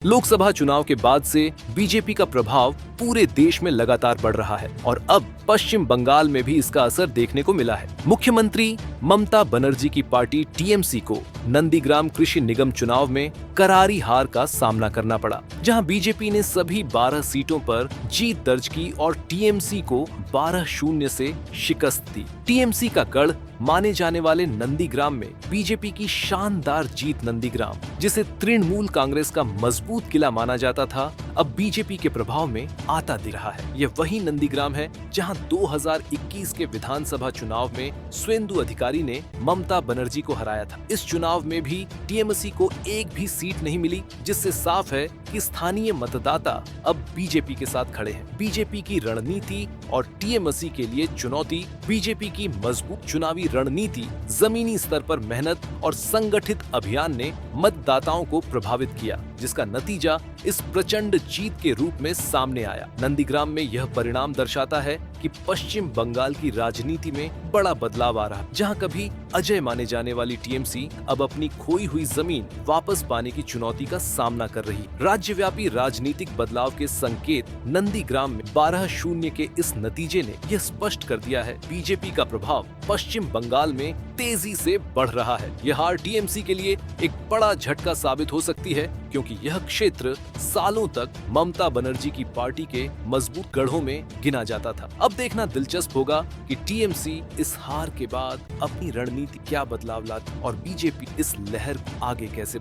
लोकसभा चुनाव के बाद से बीजेपी का प्रभाव पूरे देश में लगातार बढ़ रहा है और अब पश्चिम बंगाल में भी इसका असर देखने को मिला है। मुख्यमंत्री ममता बनर्जी की पार्टी टीएमसी को नंदीग्राम कृषि निगम चुनाव में करारी हार का सामना करना पड़ा, जहां बीजेपी ने सभी 12 सीटों पर जीत दर्ज की और टीएमसी को 12-0 से शिकस्त दी। टीएमसी का गढ़ माने जाने वाले नंदीग्राम में बीजेपी की शानदार जीत नंदीग्राम, जिसे तृणमूल कांग्रेस का मजबूत किला माना जाता था, अब बीजेपी के प्रभाव में आता दिख रहा है। यह वही नंदीग्राम है जहां 2021 के विधानसभा चुनाव में सुवेंदु अधिकारी ने ममता बनर्जी को हराया था। इस चुनाव में भी टीएमसी को एक भी सीट नहीं मिली, जिससे साफ है कि स्थानीय मतदाता अब बीजेपी के साथ खड़े हैं। बीजेपी की रणनीति और टीएमसी के लिए चुनौती। बीजेपी की मजबूत चुनावी रणनीति, जमीनी स्तर पर मेहनत और संगठित अभियान ने मतदाताओं को प्रभावित किया, जिसका नतीजा इस प्रचंड जीत के रूप में सामने आया। नंदीग्राम में यह परिणाम दर्शाता है कि पश्चिम बंगाल की राजनीति में बड़ा बदलाव आ रहा है, जहां कभी अजय माने जाने वाली टीएमसी अब अपनी खोई हुई जमीन वापस पाने की चुनौती का सामना कर रही। राज्यव्यापी राजनीतिक बदलाव के संकेत नंदीग्राम में 12-0 के इस नतीजे ने यह स्पष्ट कर दिया है, बीजेपी का प्रभाव पश्चिम बंगाल में तेजी से बढ़ रहा है। यह हार टीएमसी के लिए एक बड़ा झटका साबित हो सकती है, क्योंकि यह क्षेत्र सालों तक ममता बनर्जी की पार्टी के मजबूत गढ़ों में गिना जाता था। अब देखना दिलचस्प होगा कि टीएमसी इस हार के बाद अपनी रणनीति क्या बदलाव लाती और बीजेपी इस लहर को आगे कैसे